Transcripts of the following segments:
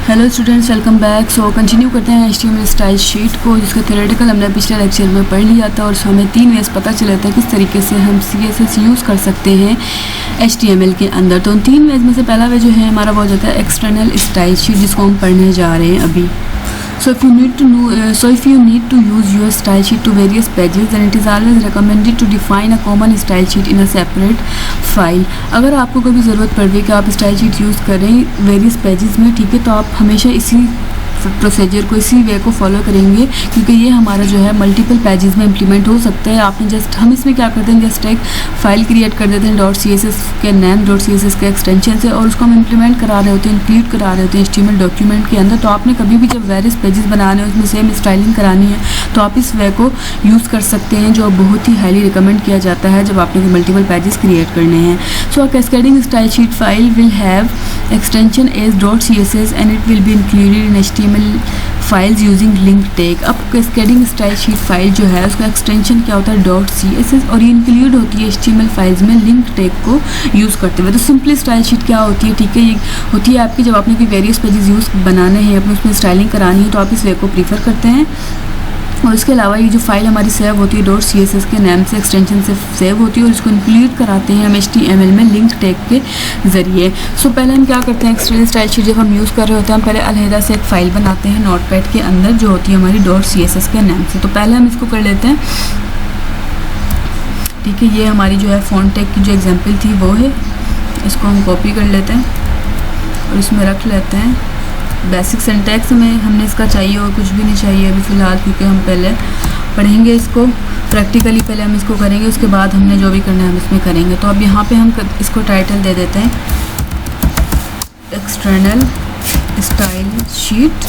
Hello students, welcome back. So continue करते हैं HTML style sheet को, जिसका थ्योरेटिकल हमने पिछले लेक्चर में पढ़ लिया था और उसमें हमें 3 वेज पता चला था किस तरीके से हम CSS यूज़ कर सकते हैं HTML के अंदर। तो उन 3 वेज में से पहला वे जो है हमारा वो होता है एक्सटर्नल स्टाइल शीट, जिसको हम पढ़ने जा रहे हैं अभी। So if you need to use your style sheet to various pages, then it is always recommended to define a common style sheet in a separate file। अगर आपको कभी ज़रूरत पड़ रही है कि आप स्टाइल शीट यूज़ करें वेरियस पेजेस में, ठीक है, तो आप हमेशा इसी प्रोसीजर को, इसी वे को फॉलो करेंगे, क्योंकि ये हमारा जो है मल्टीपल पेजेस में इम्प्लीमेंट हो सकता है। आपने हम इसमें क्या करते हैं, जस्ट एक फाइल क्रिएट कर देते हैं .css के नेम .css के एक्सटेंशन से, और उसको हम इम्प्लीमेंट करा रहे होते हैं, इंक्लूड करा रहे होते हैं HTML डॉक्यूमेंट के अंदर। तो आपने कभी भी जब वेरियस पेजेस बनाने हैं, उसमें सेम स्टाइलिंग करानी है, तो आप इस वे को यूज़ कर सकते हैं, जो बहुत ही हाईली रिकमेंड किया जाता है जब आपने मल्टीपल पेजेस क्रिएट करने हैं। So a cascading style sheet file will have extension as .css and it will be included in HTML files using link tag। अब कैस्केडिंग स्टाइल शीट फाइल जो है उसका एक्सटेंशन क्या होता है .css, और ये इंक्लूड होती है HTML फाइल्स में लिंक टैग को यूज़ करते हुए। तो सिंपली स्टाइल शीट क्या होती है, ठीक है, ये होती है आपकी जब आपने कोई वेरियस पेजेस यूज़ बनाने हैं, अपने उसमें स्टाइलिंग करानी है, तो आप इस वे को प्रीफर करते हैं। और इसके अलावा ये जो फाइल हमारी सेव होती है .css के नाम से एक्सटेंशन से सेव होती है, और इसको इंक्लूड कराते हैं हम HTML में लिंक टैग के ज़रिए। सो पहले हम क्या करते हैं, एक्सटर्नल स्टाइल शीट जब हम यूज़ कर रहे होते हैं, हम पहले अलहदा से एक फ़ाइल बनाते हैं नोटपैड के अंदर, जो होती है हमारी .css के नाम से। तो पहले हम इसको कर लेते हैं, ठीक है। ये हमारी जो है फ़ॉन्ट टैग की जो एग्जाम्पल थी वो है, इसको हम कॉपी कर लेते हैं और इसमें रख लेते हैं। बेसिक सिंटैक्स में हमने इसका चाहिए और कुछ भी नहीं चाहिए अभी फ़िलहाल, क्योंकि हम पहले पढ़ेंगे इसको प्रैक्टिकली, पहले हम इसको करेंगे, उसके बाद हमने जो भी करना है हम इसमें करेंगे। तो अब यहाँ पे हम इसको टाइटल दे देते हैं एक्सटर्नल स्टाइल शीट।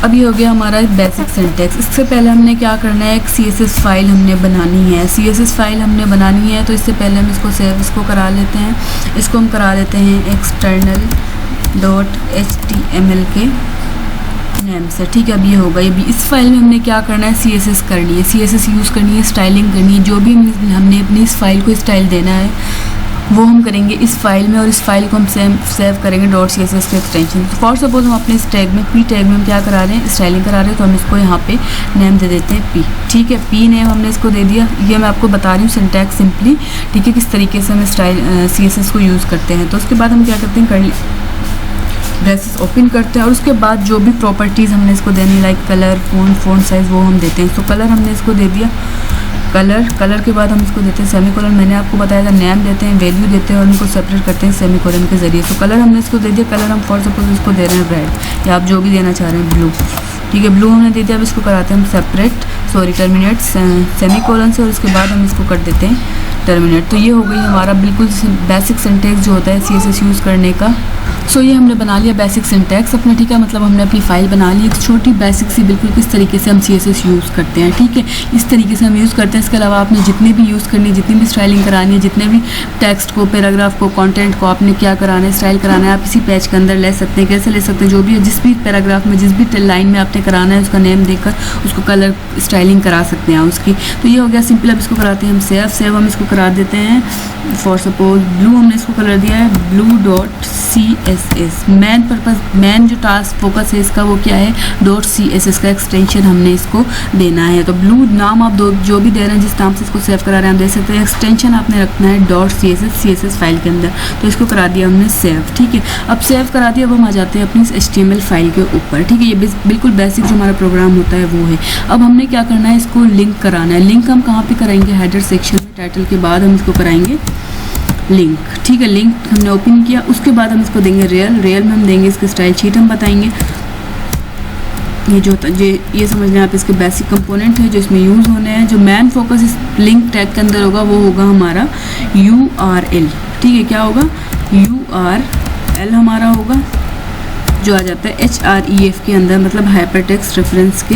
अब ये हो गया हमारा बेसिक सिंटैक्स। इससे पहले हमने क्या करना है, एक CSS फाइल हमने बनानी है। CSS फाइल हमने बनानी है, तो इससे पहले हम इसको सेव इसको करा लेते हैं। इसको हम करा लेते हैं एक्सटर्नल .html के नेम से, ठीक है। अब ये होगा, ये भी इस फाइल में हमने क्या करना है, CSS करनी है, CSS यूज़ करनी है, स्टाइलिंग करनी है। जो भी हमने अपनी इस फाइल को स्टाइल देना है वो हम करेंगे इस फाइल में, और इस फाइल को हम सेव करेंगे .css के एक्सटेंशन। तो फॉर सपोज हम अपने इस टैग में P टैग में हम क्या करा रहे हैं, स्टाइलिंग करा रहे हैं, तो हम इसको यहाँ पे नेम दे देते हैं P, ठीक है। P नेम हमने इसको दे दिया। ये मैं आपको बता रही हूँ सिंटैक्स सिंपली, ठीक है, किस तरीके से हम CSS को यूज़ करते हैं। तो उसके बाद हम क्या करते हैं, ब्रेसेस ओपन करते हैं, और उसके बाद जो भी प्रॉपर्टीज़ हमने इसको देनी, लाइक कलर, फ़ॉन्ट साइज़, वो हम देते हैं। तो कलर हमने इसको दे दिया, कलर के बाद हम इसको देते हैं सेमीकोलन। मैंने आपको बताया था नेम देते हैं, वैल्यू देते हैं, और उनको सेपरेट करते हैं सेमीकोलन के ज़रिए। तो कलर हमने इसको दे दिया, कलर हम फॉर सपोज इसको दे रहे हैं रेड, या आप जो भी देना चाह रहे हैं ब्लू, ठीक है, ब्लू हमने दे दिया। अब इसको कराते हैं हम टर्मिनेट सेमीकोलन से, और उसके बाद हम इसको कर देते हैं टर्मिनेट। तो ये हो गई हमारा बिल्कुल बेसिक सिंटैक्स जो होता है CSS यूज़ करने का। सो ये हमने बना लिया बेसिक सिंटैक्स अपने, ठीक है, मतलब हमने अपनी फ़ाइल बना ली एक छोटी बेसिक सी, बिल्कुल किस तरीके से हम CSS यूज़ करते हैं, ठीक है, इस तरीके से हम यूज़ करते हैं। इसके अलावा आपने जितनी भी यूज़ करनी है, जितनी भी स्टाइलिंग करानी है, जितने भी टेक्स्ट को, पैराग्राफ को, कंटेंट को आपने क्या कराना है, स्टाइल कराना है, आप इसी पेज के अंदर ले सकते हैं। कैसे ले सकते हैं, जो भी जिस भी पैराग्राफ में, जिस भी लाइन में आपने कराना है, उसका नेम देकर उसको कलर स्टाइलिंग करा सकते हैं उसकी। तो ये हो गया सिंपल। अब इसको कराते हैं हम सेव हम इसको करा देते हैं फॉर सपोज ब्लू, हमने इसको कलर दिया है blue.css। मेन जो टास्क फोकस है इसका वो क्या है, .css का एक्सटेंशन हमने इसको देना है। तो ब्लू नाम आप जो भी दे रहे हैं, जिस नाम से इसको सेव करा रहे हैं हम दे सकते हैं। एक्सटेंशन आपने रखना है .css फाइल के अंदर। तो इसको करा दिया हमने सेव, ठीक है। अब सेव करा दिया, अब हम आ जाते हैं अपनी HTML फाइल के ऊपर, ठीक है। ये बिल्कुल बेसिक जो हमारा प्रोग्राम होता है वो है। अब हमने क्या करना है, इसको लिंक कराना है। लिंक हम कहाँ पे कराएंगे, हेडर सेक्शन में, टाइटल के बाद हम इसको कराएंगे लिंक, ठीक है। लिंक हमने ओपन किया, उसके बाद हम इसको देंगे रियल में हम देंगे इसके स्टाइल शीट हम बताएंगे। ये जो होता है ये समझ लें आप, इसके बेसिक कंपोनेंट है जो इसमें यूज़ होने हैं। जो मेन फोकस इस लिंक टैग के अंदर होगा वो होगा हमारा URL, ठीक है। क्या होगा, URL हमारा होगा, जो आ जाता है href के अंदर, मतलब हाइपरटेक्स्ट रेफरेंस के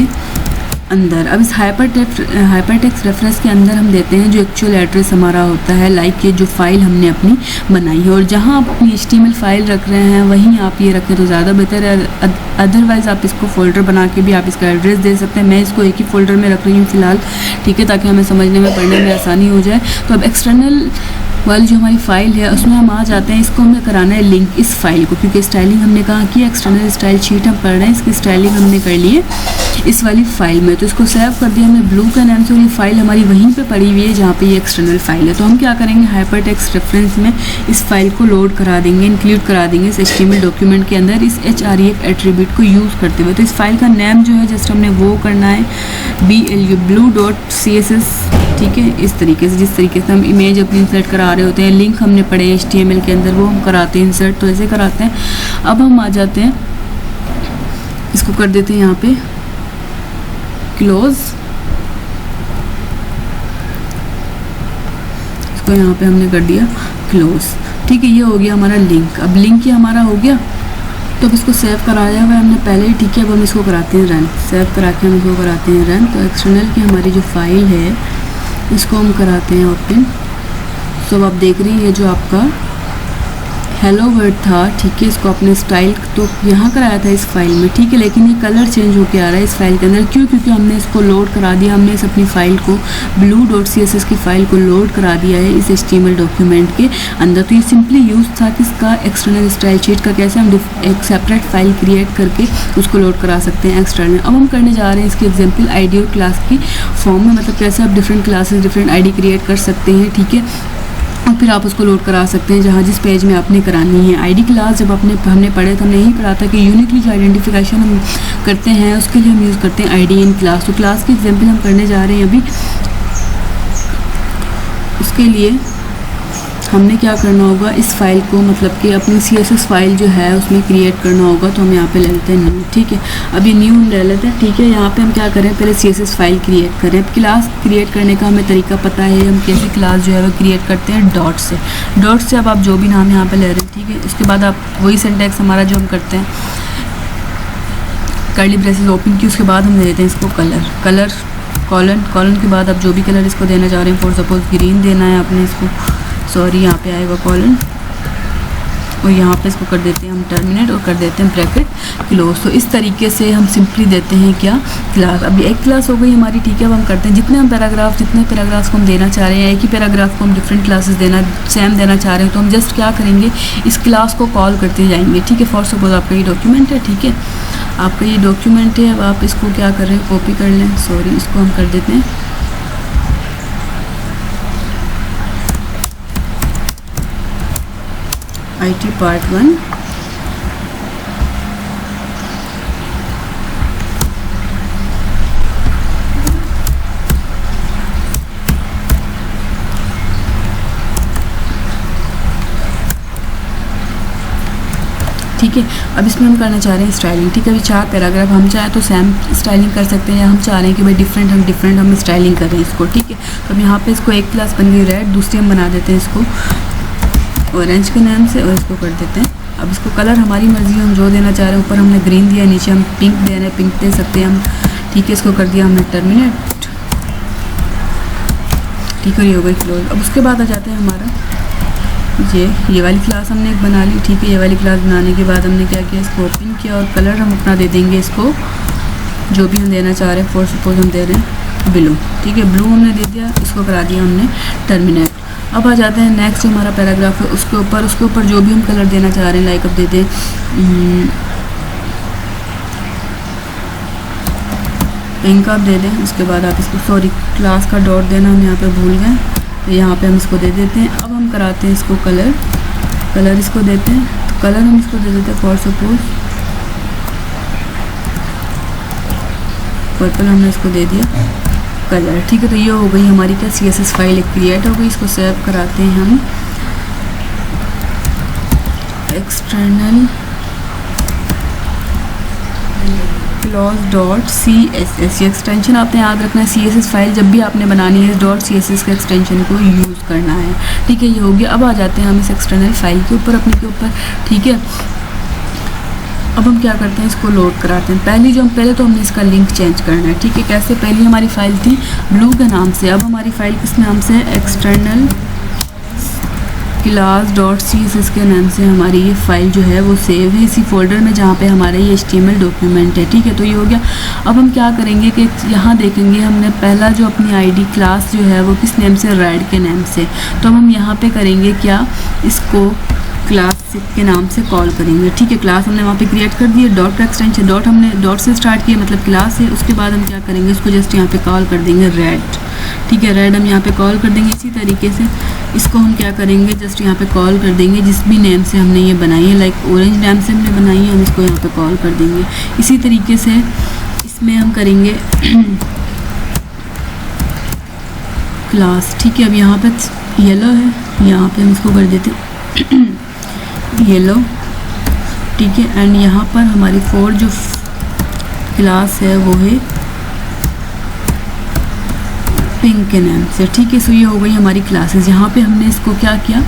अंदर। अब इस हाइपरटेक्स्ट रेफरेंस के अंदर हम देते हैं जो एक्चुअल एड्रेस हमारा होता है, लाइक ये जो फाइल हमने अपनी बनाई है, और जहाँ आप अपनी HTML फाइल रख रहे हैं वहीं आप ये रखें तो ज़्यादा बेहतर है। अदरवाइज़ आप इसको फ़ोल्डर बना के भी आप इसका एड्रेस दे सकते हैं। मैं इसको एक ही फ़ोल्डर में रख रही हूँ फ़िलहाल, ठीक है, ताकि हमें समझने में, पढ़ने में आसानी हो जाए। तो अब एक्सटर्नल वाली जो हमारी फ़ाइल है उसमें हम आ जाते हैं। इसको हमें कराना है लिंक इस फाइल को, क्योंकि स्टाइलिंग हमने कहा कि एक्सटर्नल स्टाइल शीट हम कर रहे हैं, इसकी स्टाइलिंग हमने कर ली है इस वाली फ़ाइल में। तो इसको सेव कर दिया हमने ब्लू का नाम से, और ये फाइल हमारी वहीं पे पड़ी हुई है जहाँ पे ये एक्सटर्नल फाइल है। तो हम क्या करेंगे, हाइपरटेक्स्ट रेफरेंस में इस फाइल को लोड करा देंगे, इंक्लूड करा देंगे इस HTML डॉक्यूमेंट के अंदर इस href एट्रीब्यूट को यूज़ करते हुए। तो इस फाइल का नेम जो है जस्ट हमने वो करना है blue.css, ठीक है। इस तरीके से, जिस तरीके से हम इमेज अपनी इंसर्ट करा रहे होते हैं, लिंक हमने पढ़े हैं HTML के अंदर, वो हम कराते हैं इंसर्ट, तो ऐसे कराते हैं। अब हम आ जाते हैं, इसको कर देते हैं यहाँ पे क्लोज, इसको यहाँ पे हमने कर दिया क्लोज, ठीक है। ये हो गया हमारा लिंक। अब लिंक ये हमारा हो गया, तो अब इसको सेव कराया हुआ है हमने पहले ही, ठीक है। अब हम इसको कराते हैं रन, सेव करा के हम इसको कराते हैं रन। तो एक्सटर्नल की हमारी जो फाइल है इसको हम कराते हैं ओपन। तो अब आप देख रही हैं जो आपका हेलो वर्ड था, ठीक है, इसको अपने स्टाइल तो यहाँ कराया था इस फाइल में, ठीक है, लेकिन ये कलर चेंज होके आ रहा है इस फाइल के अंदर। क्यों? क्योंकि हमने इसको लोड करा दिया, हमने इस अपनी फ़ाइल को blue.css की फ़ाइल को लोड करा दिया है इस HTML डॉक्यूमेंट के अंदर। तो ये सिंपली यूज़ था कि इसका एक्सटर्नल स्टाइल शीट का कैसे हम एक सेपरेट फाइल क्रिएट करके उसको लोड करा सकते हैं एक्सटर्नल। अब हम करने जा रहे हैं इसकी एग्जाम्पल आईडी और क्लास की फॉर्म में, मतलब कैसे आप different classes different ID create कर सकते हैं, ठीक है, और फिर आप उसको लोड करा सकते हैं जहाँ जिस पेज में आपने करानी है। ID क्लास जब हमने पढ़े तो हमने यही पढ़ा था कि यूनिकली जो आइडेंटिफिकेशन हम करते हैं उसके लिए हम यूज़ करते हैं ID इन क्लास। तो क्लास की एग्जांपल हम करने जा रहे हैं अभी। उसके लिए हमने क्या करना होगा, इस फाइल को मतलब कि अपनी CSS फाइल जो है उसमें क्रिएट करना होगा। तो हम यहाँ पे ले लेते हैं न्यू, ठीक है। अभी न्यू हम ले लेते हैं, ठीक है। यहाँ पे हम क्या करें, पहले CSS फाइल क्रिएट करें। अब क्लास क्रिएट करने का हमें तरीका पता है, हम कैसे क्लास जो है वो क्रिएट करते हैं डॉट से। डॉट से अब आप जो भी नाम यहाँ पर ले रहे हैं, ठीक है। उसके बाद आप वही सिंटैक्स हमारा जो हम करते हैं, कर्ली ब्रेसेस ओपन की, उसके बाद हम ले लेते हैं इसको कलर कॉलन के बाद आप जो भी कलर इसको देना चाह रहे हैं, फॉर सपोज ग्रीन देना है आपने इसको, सॉरी यहाँ पे आएगा कॉलन, और यहाँ पे इसको कर देते हैं हम टर्मिनेट और कर देते हैं ब्रैकेट क्लोज। तो इस तरीके से हम सिंपली देते हैं क्या, क्लास। अभी एक क्लास हो गई हमारी, ठीक है। अब हम करते हैं जितने पैराग्राफ्स को हम देना चाह रहे हैं, एक ही पैराग्राफ को हम डिफरेंट क्लासेस सेम देना चाह रहे हैं, तो हम जस्ट क्या करेंगे, इस क्लास को कॉल करते जाएंगे, ठीक है। फॉर सपोज आपका ये डॉक्यूमेंट है, ठीक है, आपका ये डॉक्यूमेंट है। अब आप इसको क्या कर रहे हैं, कॉपी कर लें, सॉरी इसको हम कर देते हैं IT पार्ट 1, ठीक है। अब इसमें हम करना चाह रहे हैं स्टाइलिंग, ठीक है। अभी 4 पैराग्राफ, हम चाहे तो सेम स्टाइलिंग कर सकते हैं, या हम चाह रहे हैं कि भाई डिफरेंट हम स्टाइलिंग करें इसको, ठीक है। तो अब यहाँ पे इसको एक क्लास बन गई रेड, दूसरी हम बना देते हैं इसको ऑरेंज के नाम से, और इसको कर देते हैं। अब इसको कलर हमारी मर्जी है, हम जो देना चाह रहे हैं, ऊपर हमने ग्रीन दिया, नीचे हम पिंक दे रहे हैं, पिंक दे सकते हैं हम, ठीक है। इसको कर दिया हमने टर्मिनेट, ठीक है, ये हो गई क्लोज। अब उसके बाद आ जाते हैं हमारा ये वाली क्लास हमने एक बना ली, ठीक है। ये वाली क्लास बनाने के बाद हमने क्या किया, इसको ओपन किया और कलर हम अपना दे देंगे इसको जो भी हम देना चाह रहे हैं, फॉर सपोज हम दे रहे हैं ब्लू, ठीक है, ब्लू हमने दे दिया, इसको करा दिया हमने टर्मिनेट। अब आ जाते हैं नेक्स्ट जो हमारा पैराग्राफ है उसके ऊपर जो भी हम कलर देना चाह रहे हैं, लाइक अब दे दें पिंक आप दे दें। उसके बाद आप इसको, सॉरी क्लास का डॉट देना हम यहाँ पे भूल गए, तो यहाँ पे हम इसको दे देते हैं। अब हम कराते हैं इसको कलर इसको देते हैं, तो कलर हम इसको दे देते हैं फॉर सपोज पर्पल, हमने इसको दे दिया कलर, ठीक है। तो ये हो गई हमारी क्या, CSS फाइल एक क्रिएट हो गई। इसको सेव कराते हैं हम एक्सटर्नल clause.css, ये एक्सटेंशन आपने याद रखना है। CSS फाइल जब भी आपने बनानी है, .css के एक्सटेंशन को यूज़ करना है, ठीक है। ये हो गया। अब आ जाते हैं हम इस एक्सटर्नल फाइल के ऊपर, अपने के ऊपर, ठीक है। अब हम क्या करते हैं, इसको लोड कराते हैं। पहले तो हमने इसका लिंक चेंज करना है, ठीक है। कैसे, पहली हमारी फ़ाइल थी ब्लू के नाम से, अब हमारी फ़ाइल किस नाम से है, एक्सटर्नल class.css के नाम से हमारी ये फाइल जो है वो सेव है इसी फोल्डर में जहाँ पे हमारा ये HTML डॉक्यूमेंट है। ठीक है, तो ये हो गया। अब हम क्या करेंगे कि यहाँ देखेंगे हमने पहला जो अपनी आईडी क्लास जो है वो किस नेम से, रेड के नाम से। तो हम यहाँ पे करेंगे क्या, इसको क्लास के नाम से कॉल करेंगे। ठीक है, क्लास हमने वहाँ पे क्रिएट कर दी है, डॉट का एक्सटेंशन, डॉट हमने डॉट से स्टार्ट किया मतलब क्लास है। उसके बाद हम क्या करेंगे, इसको जस्ट यहाँ पे कॉल कर देंगे रेड। ठीक है, रेड हम यहाँ पे कॉल कर देंगे। इसी तरीके से इसको हम क्या करेंगे, जस्ट यहाँ पे कॉल कर देंगे जिस भी नेम से हमने ये बनाई है, लाइक ऑरेंज नेम से हमने बनाई है, हम इसको यहाँ पे कॉल कर देंगे। इसी तरीके से इसमें हम करेंगे क्लास। ठीक है, अब यहाँ पे येलो है, यहाँ पे हम इसको कर देते येलो। ठीक है, एंड यहाँ पर हमारी फोर जो क्लास है वो है पिंक के नाम से। ठीक है, सो ये हो गई हमारी क्लासेस। यहाँ पे हमने इसको क्या किया,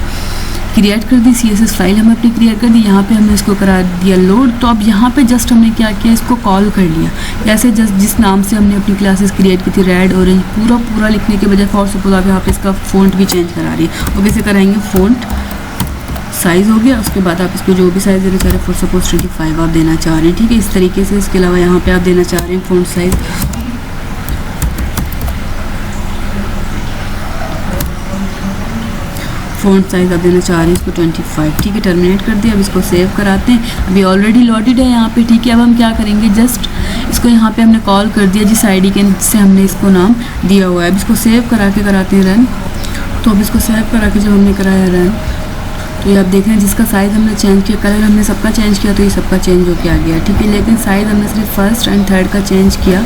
क्रिएट कर दी, CSS फाइल हम अपनी क्रिएट कर दी, यहाँ पे हमने इसको करा दिया लोड। तो अब यहाँ पे जस्ट हमने क्या किया, इसको कॉल कर लिया। ऐसे जस्ट जिस नाम से हमने अपनी क्लासेस क्रिएट की थी, रेड ऑरेंज, पूरा लिखने के बजाय फॉर सपोज आप यहाँ पे इसका फ़ॉन्ट भी चेंज करा रही है। और कैसे कराएंगे, फ़ॉन्ट साइज़ हो गया, उसके बाद आप इसको जो भी साइज़ देना चाह रहे हैं, फॉर सपोज 25 आप देना चाह रहे हैं। ठीक है, इस तरीके से। इसके अलावा यहाँ पे आप देना चाह रहे हैं फ़ॉन्ट साइज़ आप देना चाह रहे हैं इसको 25। ठीक है, टर्मिनेट कर दिया। अब इसको सेव कराते हैं। अभी ऑलरेडी लोडेड है यहाँ पे। ठीक है, अब हम क्या करेंगे, जस्ट इसको यहाँ पे हमने कॉल कर दिया जिस आईडी के से हमने इसको नाम दिया हुआ है। अब इसको सेव करा के कराते हैं रन। तो अब इसको सेव करा के जब हमने कराया रन, तो ये आप देख रहे हैं जिसका साइज़ हमने चेंज किया, कलर हमने सबका चेंज किया, तो ये सबका चेंज होके आ गया। ठीक है, लेकिन साइज़ हमने सिर्फ फर्स्ट एंड थर्ड का चेंज किया,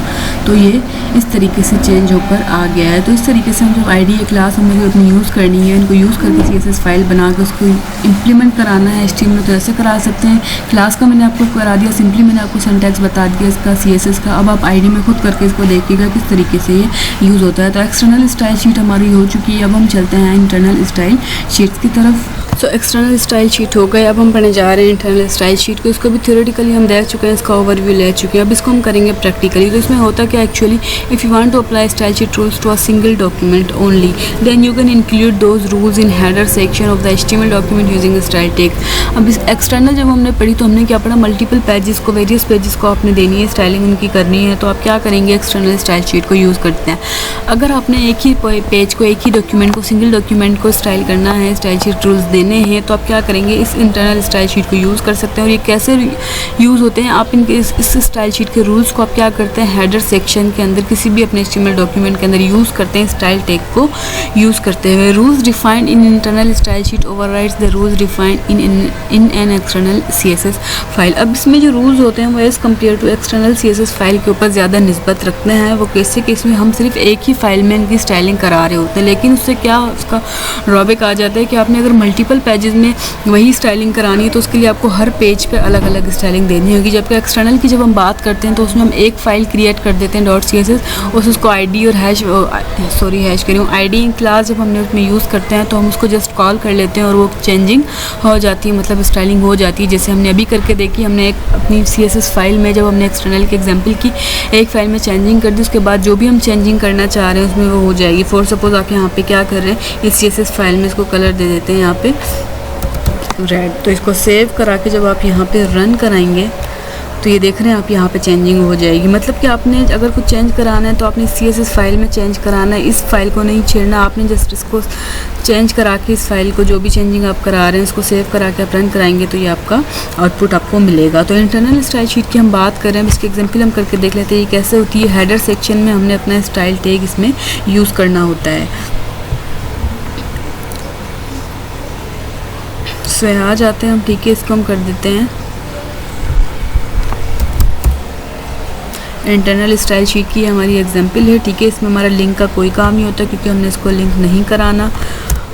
तो ये इस तरीके से चेंज होकर आ गया है। तो इस तरीके से हम जब आईडी या क्लास हमें अपनी यूज़ करनी है, इनको यूज़ करके CSS फाइल बना के उसको इम्प्लीमेंट कराना है HTML, तो ऐसे करा सकते हैं। क्लास का मैंने आपको करा दिया, सिंपली मैंने आपको सिंटैक्स बता दिया इसका CSS का। अब आप आईडी में खुद करके इसको देखिएगा किस तरीके से ये यूज़ होता है। तो एक्सटर्नल स्टाइल शीट हमारी हो चुकी है। अब हम चलते हैं इंटरनल स्टाइल शीट्स की तरफ। सो एक्सटर्नल स्टाइल शीट हो गए। अब हम पढ़ने जा रहे हैं इंटरनल स्टाइल शीट को। इसको भी थ्योरेटिकली हम देख चुके हैं, इसका ओवरव्यू ले चुके हैं। अब इसको हम करेंगे प्रैक्टिकली। तो इसमें होता क्या, actually if you want to apply style sheet rules to a single document only, then you can include those rules in header section of the HTML document using style tag. अब इस external जब हमने पढ़ी तो हमने क्या पढ़ा, multiple pages को, वेरियस पेजेस को आपने देनी है, स्टाइलिंग उनकी करनी है। तो आप क्या करेंगे, एक्सटर्नल स्टाइल शीट को यूज़ करते हैं। अगर आपने एक ही पेज को, एक ही डॉक्यूमेंट को, सिंगल डॉक्यूमेंट को स्टाइल करना है, स्टाइल शीट रूल्स देने हैं, तो आप क्या करेंगे, इस इंटरनल स्टाइल शीट को यूज़ कर सकते हैं। और ये कैसे यूज़ होते हैं, आप इनके इस स्टाइल शीट के रूल्स को आप क्या करते हैं, हेडर सेक्शन के अंदर किसी भी अपने HTML डॉक्यूमेंट के अंदर यूज़ करते हैं, स्टाइल टैग को यूज़ करते हुए। Rules defined in internal style sheet overrides the rules defined in an external CSS file. अब इसमें जो रूल्स होते हैं वो as compare to external CSS file के ऊपर ज़्यादा निस्बत रखते हैं। वो कैसे कि इसमें हम सिर्फ एक ही फाइल में इनकी स्टाइलिंग करा रहे होते हैं, लेकिन उससे क्या उसका ड्रॉबैक आ जाता है कि आपने अगर मल्टीपल पेजेस में वही स्टाइलिंग करानी है तो उसके लिए आपको हर पेज पे अलग अलग स्टाइलिंग देनी होगी। जबकि एक्सटर्नल की जब हम बात करते हैं तो उसमें हम एक फ़ाइल क्रिएट कर देते हैं .css, उसको आईडी और हैश करूँ आईडी क्लास जब हमने उसमें यूज़ करते हैं तो हम उसको जस्ट कॉल कर लेते हैं और वो चेंजिंग हो जाती है, मतलब स्टाइलिंग हो जाती है। जैसे हमने अभी करके देखी, हमने एक अपनी CSS फाइल में जब हमने एक्सटर्नल के एग्जाम्पल की, एक फ़ाइल में चेंजिंग कर दी, उसके बाद जो भी हम चेंजिंग करना चाह रहे हैं उसमें वो हो जाएगी। फॉर सपोज आप यहाँ पे क्या कर रहे हैं, इस CSS फाइल में इसको कलर दे देते हैं यहाँ पे रेड। तो इसको सेव करा के जब आप यहाँ पे रन कराएंगे तो ये देख रहे हैं आप यहाँ पे चेंजिंग हो जाएगी। मतलब कि आपने अगर कुछ चेंज कराना है तो आपने CSS फाइल में चेंज कराना है, इस फाइल को नहीं छेड़ना। आपने जस्ट इसको चेंज करा के इस फाइल को जो भी चेंजिंग आप करा रहे हैं उसको सेव करा के आप रन कराएंगे तो ये आपका आउटपुट आपको मिलेगा। तो इंटरनल स्टाइल शीट की हम बात कर रहे हैं, इसके एग्जाम्पल हम करके देख लेते हैं ये कैसे होती है। हेडर सेक्शन में हमने अपना स्टाइल टैग इसमें यूज़ करना होता है। सो आ जाते हैं हम, ठीक है, इसको हम कर देते हैं इंटरनल स्टाइल शीट की हमारी एग्जाम्पल है। ठीक है, इसमें हमारा लिंक का कोई काम नहीं होता क्योंकि हमने इसको लिंक नहीं कराना,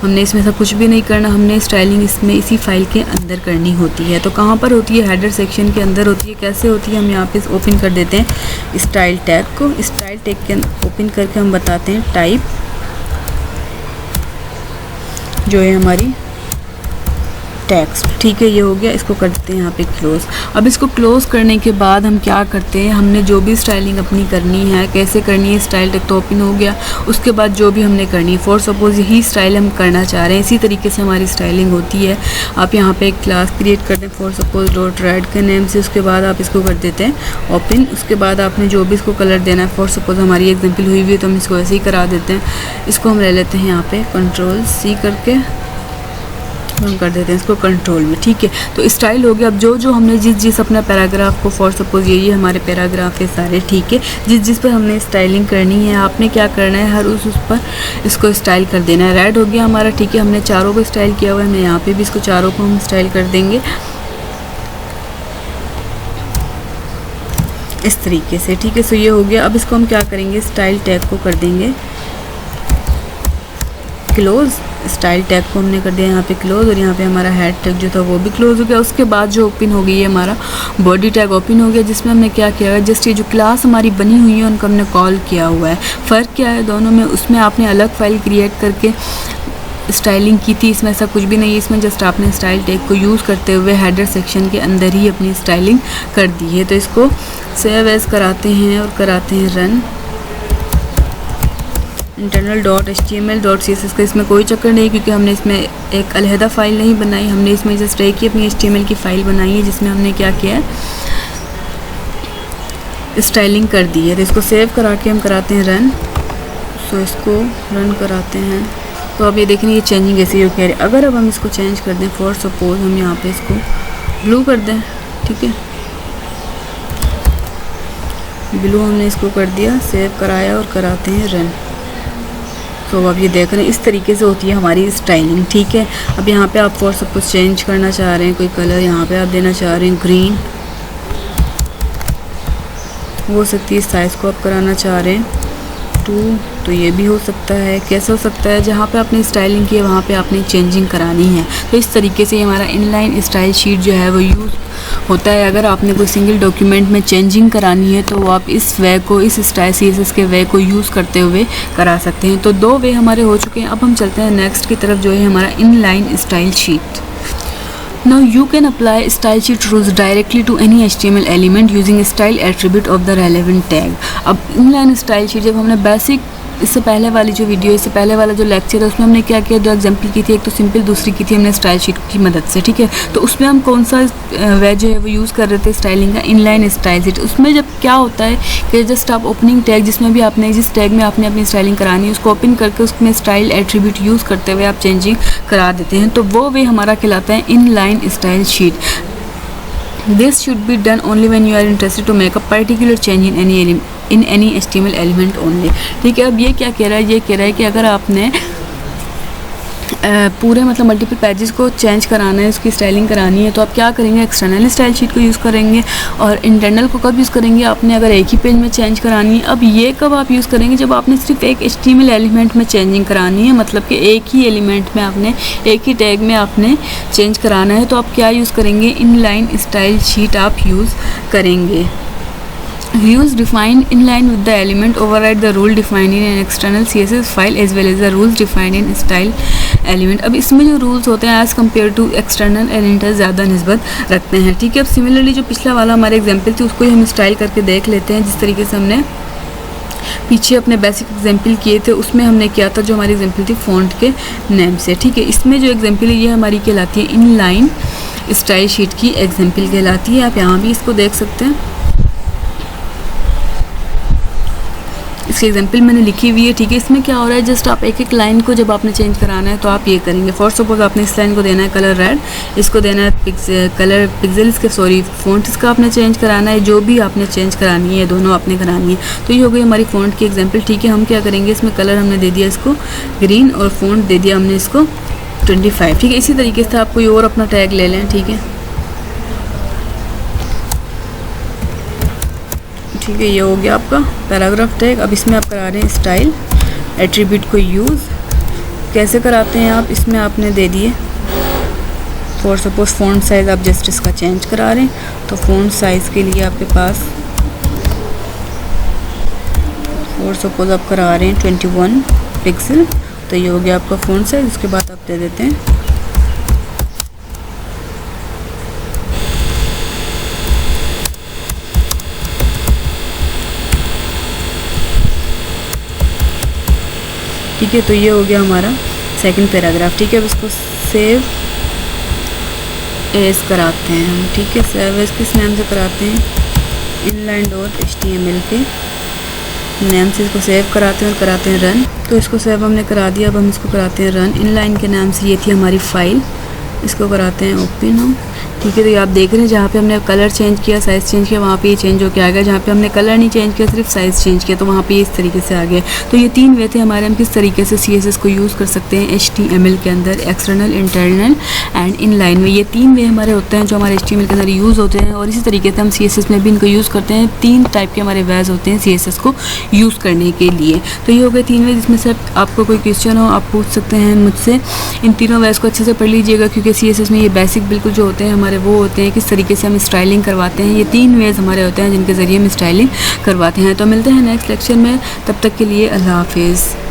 हमने इसमें से कुछ भी नहीं करना, हमने स्टाइलिंग इसमें इसी फाइल के अंदर करनी होती है। तो कहाँ पर होती है, हेडर सेक्शन के अंदर होती है। कैसे होती है, हम यहाँ पे ओपन कर देते हैं स्टाइल टैग को। स्टाइल टैग के ओपन करके हम बताते हैं टाइप जो है हमारी टेक्स्ट। ठीक है, ये हो गया। इसको कर देते हैं यहाँ पे क्लोज। अब इसको क्लोज करने के बाद हम क्या करते हैं, हमने जो भी स्टाइलिंग अपनी करनी है, कैसे करनी है, स्टाइल टेग तो ओपन हो गया। उसके बाद जो भी हमने करनी है, फॉर सपोज यही स्टाइल हम करना चाह रहे हैं, इसी तरीके से हमारी स्टाइलिंग होती है। आप यहाँ पे एक क्लास क्रिएट कर दें फॉर सपोज डॉट रेड के नेम से। उसके बाद आप इसको कर देते हैं ओपन। उसके बाद आपने जो भी इसको कलर देना है, फॉर सपोज हमारी एग्जाम्पल हुई हुई है तो हम इसको ऐसे ही करा देते हैं। इसको हम ले लेते हैं यहाँ पे Ctrl+C करके हम कर देते हैं इसको कंट्रोल में। ठीक है, तो स्टाइल हो गया। अब जो हमने जिस अपना पैराग्राफ को, फॉर सपोज ये हमारे पैराग्राफ है सारे, ठीक है, जिस पर हमने स्टाइलिंग करनी है, आपने क्या करना है, हर उस पर इसको स्टाइल कर देना है। रेड हो गया हमारा। ठीक है, हमने चारों को स्टाइल किया हुआ है, हमने यहाँ पे भी इसको चारों को हम स्टाइल कर देंगे इस तरीके से। ठीक है, सो ये हो गया। अब इसको हम क्या करेंगे, स्टाइल टैग को कर देंगे क्लोज। स्टाइल टैग को हमने कर दिया यहाँ पे क्लोज, और यहाँ पे हमारा हेड टैग जो था वो भी क्लोज हो गया। उसके बाद जो ओपन हो गई है हमारा बॉडी टैग ओपन हो गया, जिसमें हमने क्या किया है, जस्ट ये जो क्लास हमारी बनी हुई है उनको हमने कॉल किया हुआ है। फ़र्क क्या है दोनों में, उसमें आपने अलग फाइल क्रिएट करके स्टाइलिंग की थी, इसमें ऐसा कुछ भी नहीं है। इसमें जस्ट आपने स्टाइल टैग को यूज़ करते हुए हेडर सेक्शन के अंदर ही अपनी स्टाइलिंग कर दी है। तो इसको सेव एज कराते हैं और कराते हैं रन। internal.html.css का इसमें कोई चक्कर नहीं, क्योंकि हमने इसमें एक अलहदा फ़ाइल नहीं बनाई, हमने इसमें जस्ट एक ही अपनी HTML की फ़ाइल बनाई है, जिसमें हमने क्या किया है, स्टाइलिंग कर दी है। तो इसको सेव करा के हम कराते हैं रन। सो इसको रन कराते हैं तो अब ये देखें ये चेंजिंग ऐसी हो कह रही है। अगर अब हम इसको चेंज कर दें, फॉर सपोज हम यहाँ पे इसको ब्लू कर दें, ठीक है, ब्लू हमने इसको कर दिया, सेव कराया और कराते हैं रन। तो अब ये देख रहे हैं इस तरीके से होती है हमारी स्टाइलिंग। ठीक है, अब यहाँ पे आप फॉर सपोज चेंज करना चाह रहे हैं कोई कलर, यहाँ पे आप देना चाह रहे हैं ग्रीन, हो सकती है साइज़ को आप कराना चाह रहे हैं 2, तो ये भी हो सकता है। कैसे हो सकता है, जहाँ पे आपने स्टाइलिंग की है वहाँ पे आपने चेंजिंग करानी है। तो इस तरीके से हमारा इनलाइन स्टाइल शीट जो है वो यूज़ होता है। अगर आपने कोई सिंगल डॉक्यूमेंट में चेंजिंग करानी है तो आप इस वे को, इस स्टाइल CSS के वे को यूज़ करते हुए करा सकते हैं। तो 2 वे हमारे हो चुके हैं। अब हम चलते हैं नेक्स्ट की तरफ, जो है हमारा inline style sheet. Now you can apply style sheet rules directly to any HTML element using style attribute of the relevant tag। अब inline style sheet जब हमने बेसिक, इससे पहले वाली जो वीडियो, इससे पहले वाला जो लेक्चर है उसमें हमने क्या किया, 2 एग्जांपल की थी, एक तो सिंपल, दूसरी की थी हमने स्टाइल शीट की मदद से। ठीक है, तो उसमें हम कौन सा वे जो है वो यूज़ कर रहे थे स्टाइलिंग का, इनलाइन स्टाइल शीट। उसमें जब क्या होता है कि जस्ट आप ओपनिंग टैग, जिसमें भी आपने, जिस टैग में आपने अपनी स्टाइलिंग करानी है, उसको ओपन करके उसमें स्टाइल एट्रीब्यूट यूज़ करते हुए आप चेंजिंग करा देते हैं, तो वो वे हमारा कहलाता है inline style sheet. This should be done only when you are interested to make a particular change in any HTML element only। ठीक है, अब ये क्या कह रहा है, ये कह रहा है कि अगर आपने पूरे मतलब मल्टीपल पेजेस को चेंज कराना है, उसकी स्टाइलिंग करानी है, तो आप क्या करेंगे, एक्सटर्नल स्टाइल शीट को यूज़ करेंगे। और इंटरनल को कब यूज़ करेंगे, आपने अगर एक ही पेज में चेंज करानी है। अब ये कब आप यूज़ करेंगे, जब आपने सिर्फ एक HTML एलिमेंट में चेंजिंग करानी है, मतलब कि एक ही एलिमेंट में आपने, एक ही टैग में आपने चेंज कराना है, तो आप क्या यूज़ करेंगे, इनलाइन स्टाइल शीट आप यूज़ करेंगे। Rules defined in line with the element override the rule defined in an external CSS file as well as the rules defined in style element। अब इसमें जो रूल्स होते हैं as compare to external element ज़्यादा निस्बत रखते हैं। ठीक है, अब सिमिलरली जो पिछला वाला हमारा एग्जाम्पल थी उसको ही हम स्टाइल करके देख लेते हैं। जिस तरीके से हमने पीछे अपने बेसिक एग्जाम्पल किए थे उसमें हमने किया था, जो हमारी एग्जाम्पल थी फ़ॉन्ट के नेम से। ठीक है, इसमें जो एग्जाम्पल है ये हमारी कहलाती है इनलाइन स्टाइल शीट की एग्जाम्पल कहलाती है। आप यहाँ भी इसको देख सकते हैं, इसकी एग्जाम्पल मैंने लिखी हुई है। ठीक है, इसमें क्या हो रहा है, जस्ट आप एक एक लाइन को जब आपने चेंज कराना है तो आप ये करेंगे। फॉर सपोज आपने इस लाइन को देना है कलर रेड, इसको देना है कलर पिक्सल, इसके फ़ॉन्ट इसका आपने चेंज कराना है, जो भी आपने चेंज करानी है दोनों आपने करानी है। तो ये हो गई हमारी फ़ॉन्ट की एग्जाम्पल। ठीक है, हम क्या करेंगे, इसमें कलर हमने दे दिया इसको ग्रीन और फ़ॉन्ट दे दिया हमने इसको 25। ठीक है, इसी तरीके से आप कोई और अपना टैग ले लें। ठीक है, ठीक है, ये हो गया आपका पैराग्राफ टैग। अब इसमें आप करा रहे हैं स्टाइल एट्रीब्यूट को यूज़। कैसे कराते हैं आप, इसमें आपने दे दिए फॉर सपोज फ़ॉन्ट साइज़, आप जस्ट इसका चेंज करा रहे हैं, तो फ़ॉन्ट साइज़ के लिए आपके पास फॉर सपोज आप करा रहे हैं 21 पिक्सल, तो ये हो गया आपका फ़ॉन्ट साइज़। उसके बाद आप दे देते हैं ठीक है, तो ये हो गया हमारा सेकंड पैराग्राफ। ठीक है, अब इसको सेव एज कराते हैं हम। ठीक है, सेव एज किस नाम से कराते हैं, inline.html के नाम से इसको सेव कराते हैं और कराते हैं रन। तो इसको सेव हमने करा दिया, अब हम इसको कराते हैं रन। इनलाइन के नाम से ये थी हमारी फाइल, इसको कराते हैं ओपन हम। ठीक है, तो ये आप देख रहे हैं जहाँ पे हमने कलर चेंज किया, साइज़ चेंज किया, वहाँ पे ये चेंज होकर आ गया। जहाँ पे हमने कलर नहीं चेंज किया, सिर्फ साइज़ चेंज किया, तो वहाँ पे इस तरीके से आ गया। तो ये 3 वे थे हमारे, हम किस तरीके से CSS को यूज़ कर सकते हैं HTML के अंदर, एक्सटर्नल, इंटरनल एंड इनलाइन में। ये 3 वे हमारे होते हैं जो हमारे HTML के अंदर यूज़ होते हैं, और इसी तरीके से हम CSS में भी इनको यूज़ करते हैं। 3 टाइप के हमारे वेज होते हैं CSS को यूज़ करने के लिए। तो ये हो गए 3 वे, जिसमें से आपको कोई क्वेश्चन हो आप पूछ सकते हैं मुझसे। इन तीनों वेज को अच्छे से पढ़ लीजिएगा, क्योंकि CSS में ये बेसिक बिल्कुल जो होते हैं हमारे वो होते हैं किस तरीके से हम स्टाइलिंग करवाते हैं। ये 3 वेज हमारे होते हैं जिनके ज़रिए हम स्टाइलिंग करवाते हैं। तो मिलते हैं नेक्स्ट लेक्चर में, तब तक के लिए अल्लाह हाफिज़।